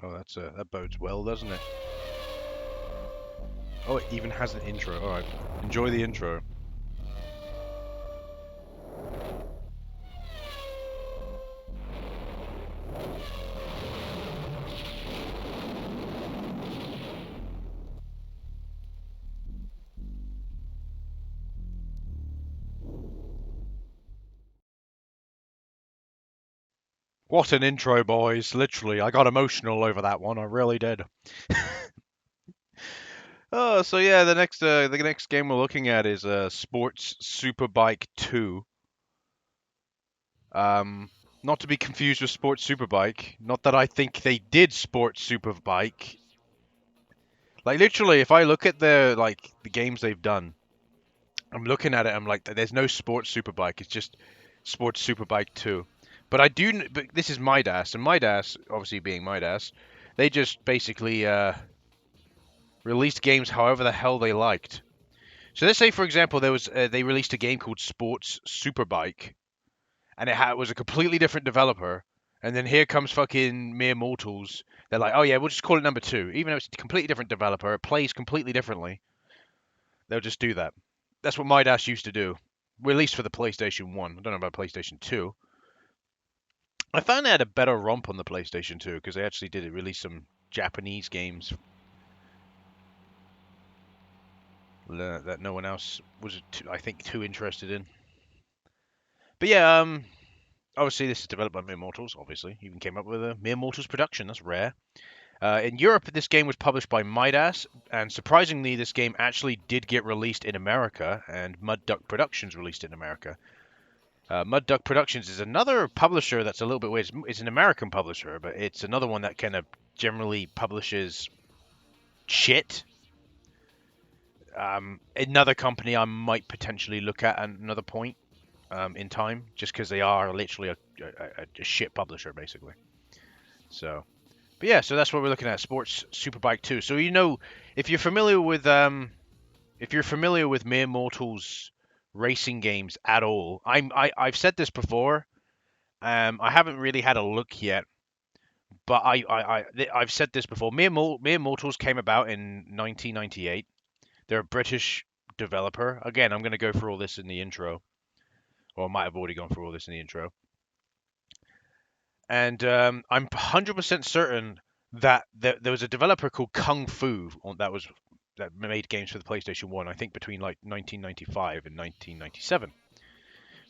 Oh, that bodes well, doesn't it? Oh, it even has an intro. All right, enjoy the intro. What an intro, boys! Literally, I got emotional over that one. I really did. Oh, so yeah, the next game we're looking at is Sports Superbike 2. Um, Not to be confused with Sports Superbike. Not that I think they did Sports Superbike. Like literally, if I look at the games they've done, I'm looking at it. I'm like, there's no Sports Superbike. It's just Sports Superbike 2. But but this is Midas, and Midas, obviously being Midas, they just basically released games however the hell they liked. So let's say, for example, they released a game called Sports Superbike, and was a completely different developer, and then here comes fucking Mere Mortals. They're like, oh yeah, we'll just call it number 2, even though it's a completely different developer, it plays completely differently. They'll just do that. That's what Midas used to do, at least for the PlayStation 1. I don't know about PlayStation 2. I found they had a better romp on the PlayStation 2 because they actually did release some Japanese games that no one else was, I think, too interested in. But yeah, obviously this is developed by Mere Mortals. Obviously, even came up with a Mere Mortals production. That's rare. In Europe, this game was published by Midas, and surprisingly, this game actually did get released in America, and Mud Duck Productions released it in America. Mud Duck Productions is another publisher that's a little bit weird. It's an American publisher, but it's another one that kind of generally publishes shit. Another company I might potentially look at another point in time, just because they are literally a shit publisher, basically. So, but yeah, so that's what we're looking at, Sports Superbike 2. So if you're familiar with Mere Mortals racing games at all, I've said this before. I haven't really had a look yet, but I've said this before. Mere Mortals came about in 1998. They're a British developer. Again, I'm going to go through all this in the intro, or I might have already gone through all this in the intro. And I'm 100% certain that there was a developer called Kung Fu that made games for the PlayStation 1, I think between like 1995 and 1997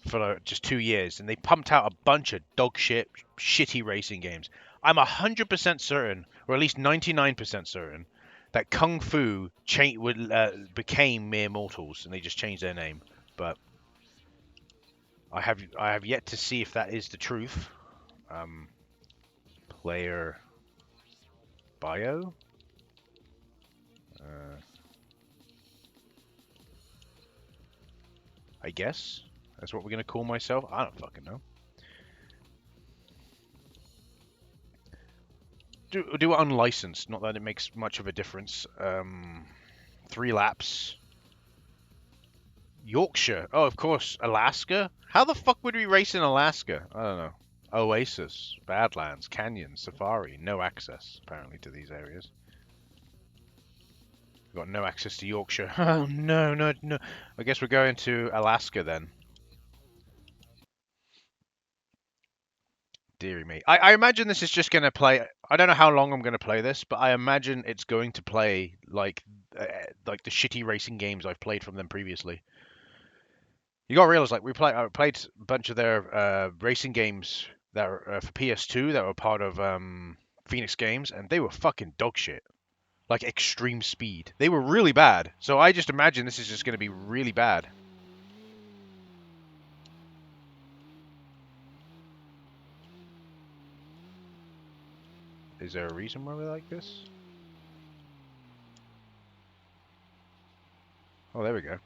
for just 2 years, and they pumped out a bunch of dog shit, shitty racing games. I'm 100% certain, or at least 99% certain, that Kung Fu became Mere Mortals, and they just changed their name. But I have yet to see if that is the truth. Player bio. I guess that's what we're gonna call myself. I don't fucking know. Do it unlicensed. Not that it makes much of a difference. 3 laps. Yorkshire. Oh, of course. Alaska. How the fuck would we race in Alaska? I don't know. Oasis, Badlands, Canyon, Safari. No access apparently to these areas. We've got no access to Yorkshire. Oh no, no, no. I guess we're going to Alaska then. Deary me. I imagine this is just going to play. I don't know how long I'm going to play this, but I imagine it's going to play like the shitty racing games I've played from them previously. You got to realize, like I played a bunch of their racing games that were for PS2 that were part of Phoenix Games, and they were fucking dog shit. Like Extreme Speed, they were really bad. So I just imagine this is just going to be really bad. Is there a reason why we like this? Oh, there we go.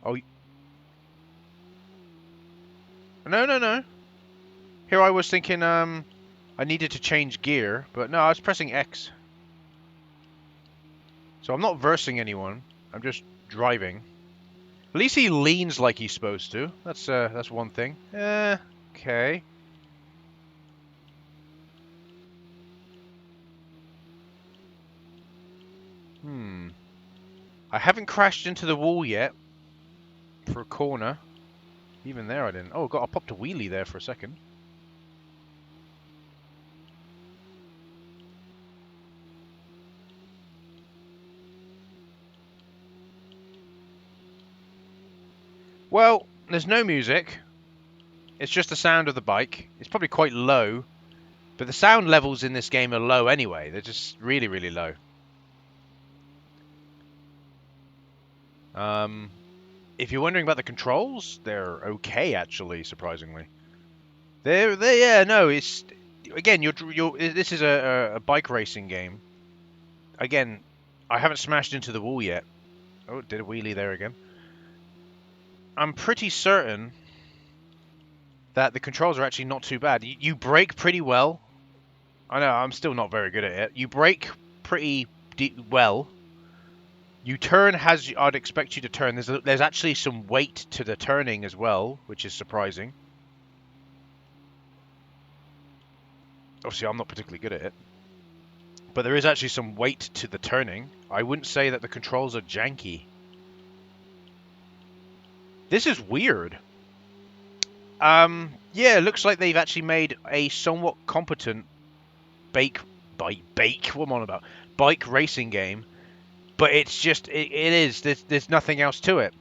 Oh, no, no, no. Here I was thinking I needed to change gear, but no, I was pressing X. So I'm not versing anyone. I'm just driving. At least he leans like he's supposed to. That's one thing. Okay. I haven't crashed into the wall yet for a corner. Even there I didn't. Oh god, I popped a wheelie there for a second. Well, there's no music. It's just the sound of the bike. It's probably quite low, but the sound levels in this game are low anyway. They're just really, really low. If you're wondering about the controls, they're okay actually, surprisingly. Yeah, no, it's again, this is a bike racing game. Again, I haven't smashed into the wall yet. Oh, did a wheelie there again. I'm pretty certain that the controls are actually not too bad. You brake pretty well. I know, I'm still not very good at it. You brake pretty well. You turn as I'd expect you to turn. There's actually some weight to the turning as well, which is surprising. Obviously, I'm not particularly good at it. But there is actually some weight to the turning. I wouldn't say that the controls are janky. This is weird. Yeah, it looks like they've actually made a somewhat competent bike what am I on about? Bike racing game, but it's just it is there's nothing else to it.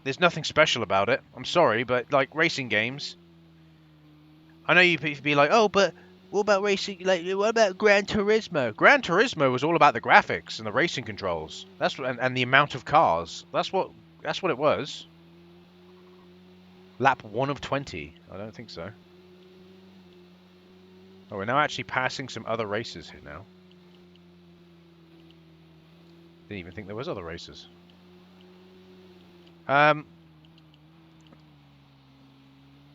There's nothing special about it. I'm sorry, but like racing games, I know you'd be like, oh, but what about racing? Like, what about Gran Turismo? Gran Turismo was all about the graphics and the racing controls. That's what, and the amount of cars. That's what it was. Lap 1 of 20. I don't think so. Oh, we're now actually passing some other races here now. Didn't even think there was other races.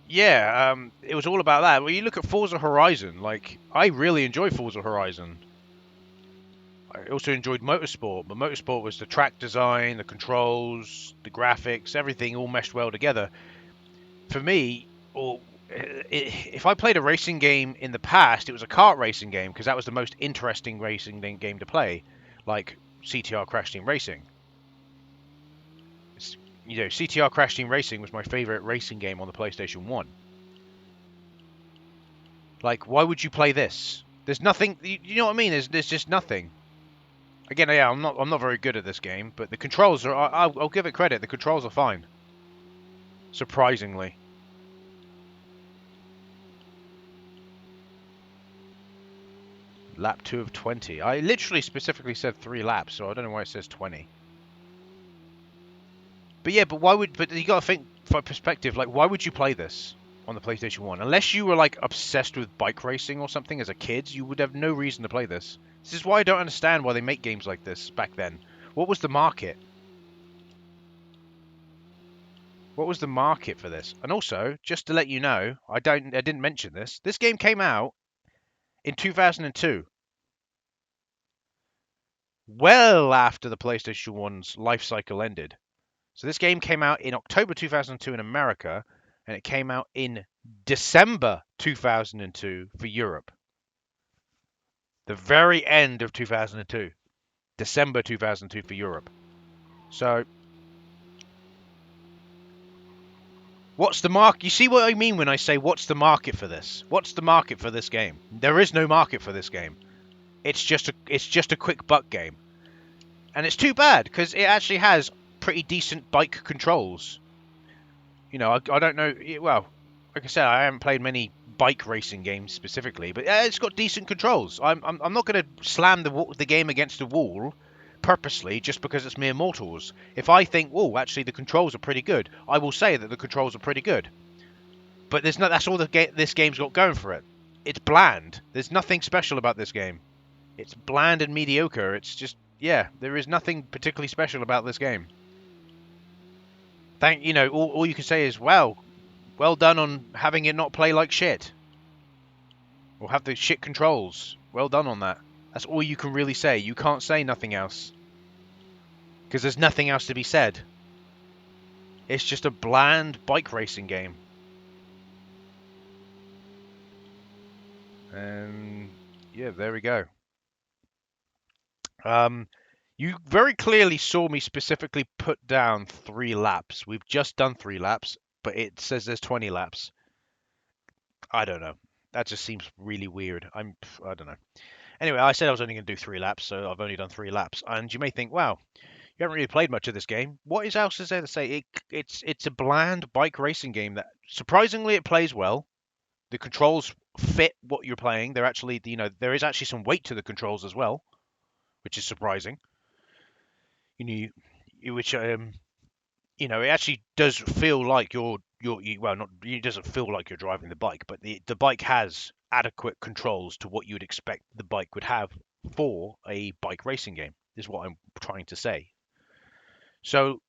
Yeah, it was all about that. When you look at Forza Horizon, like, I really enjoy Forza Horizon. I also enjoyed Motorsport, but Motorsport was the track design, the controls, the graphics, everything all meshed well together. For me, if I played a racing game in the past, it was a kart racing game because that was the most interesting racing game to play, like CTR Crash Team Racing. CTR Crash Team Racing was my favorite racing game on the PlayStation 1. Like, why would you play this? There's nothing. You know what I mean? There's just nothing. Again, yeah, I'm not very good at this game, but the controls are. I'll give it credit. The controls are fine. Surprisingly. Lap 2 of 20. I literally specifically said 3 laps, so I don't know why it says 20. But yeah, but you gotta think for perspective, like, why would you play this on the PlayStation 1? Unless you were, like, obsessed with bike racing or something as a kid, you would have no reason to play this. This is why I don't understand why they make games like this back then. What was the market? What was the market for this? And also, just to let you know, I didn't mention this. This game came out in 2002, well after the PlayStation 1's life cycle ended. So this game came out in October 2002 in America, and it came out in December 2002 for Europe. The very end of 2002. December 2002 for Europe. So, what's the market? You see what I mean when I say what's the market for this? What's the market for this game? There is no market for this game. It's just a quick buck game. And it's too bad because it actually has pretty decent bike controls. You know, I don't know. Well, like I said, I haven't played many bike racing games specifically, but it's got decent controls. I'm not going to slam the game against the wall purposely just because it's mere mortals. If I think, oh, actually the controls are pretty good, I will say that the controls are pretty good. But there's no. That's all this game's got going for it. It's bland. There's nothing special about this game. It's bland and mediocre. It's just, yeah, there is nothing particularly special about this game. All you can say is, wow, well done on having it not play like shit. Or have the shit controls. Well done on that. That's all you can really say. You can't say nothing else. Because there's nothing else to be said. It's just a bland bike racing game. And yeah, there we go. You very clearly saw me specifically put down 3 laps. We've just done 3 laps, but it says there's 20 laps. I don't know. That just seems really weird. I don't know. Anyway, I said I was only going to do 3 laps, so I've only done 3 laps. And you may think, wow, you haven't really played much of this game. What else is there to say? It's a bland bike racing game that surprisingly it plays well. The controls fit what you're playing. They're actually, there is actually some weight to the controls as well, which is surprising. You know, which it actually does feel like well, not it doesn't feel like you're driving the bike, but the bike has adequate controls to what you would expect the bike would have for a bike racing game. Is what I'm trying to say. So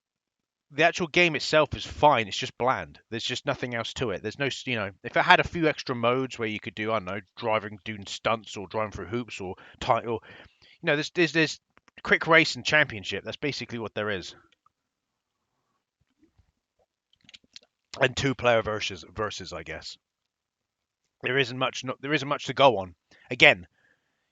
the actual game itself is fine. It's just bland. There's just nothing else to it. There's no, if it had a few extra modes where you could do, I don't know, driving, doing stunts, or driving through hoops, or title, there's quick race and championship. That's basically what there is. And two-player versus, I guess. There isn't much to go on. Again,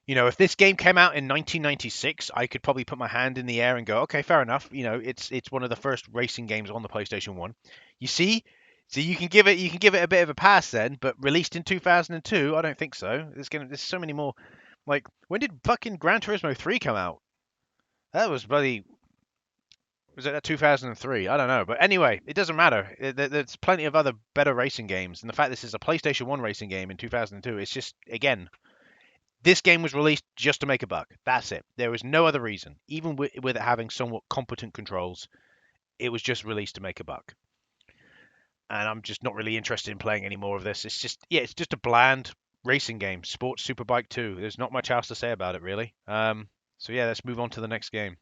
if this game came out in 1996, I could probably put my hand in the air and go, okay, fair enough. It's one of the first racing games on the PlayStation 1. You see? So you can give it a bit of a pass then, but released in 2002, I don't think so. There's so many more. Like, when did fucking Gran Turismo 3 come out? That was bloody Was it 2003? I don't know. But anyway, it doesn't matter. There's plenty of other better racing games. And the fact this is a PlayStation 1 racing game in 2002, it's just, again, this game was released just to make a buck. That's it. There was no other reason. Even with it having somewhat competent controls, it was just released to make a buck. And I'm just not really interested in playing any more of this. It's just a bland racing game. Sports Superbike 2. There's not much else to say about it, really. So yeah, let's move on to the next game.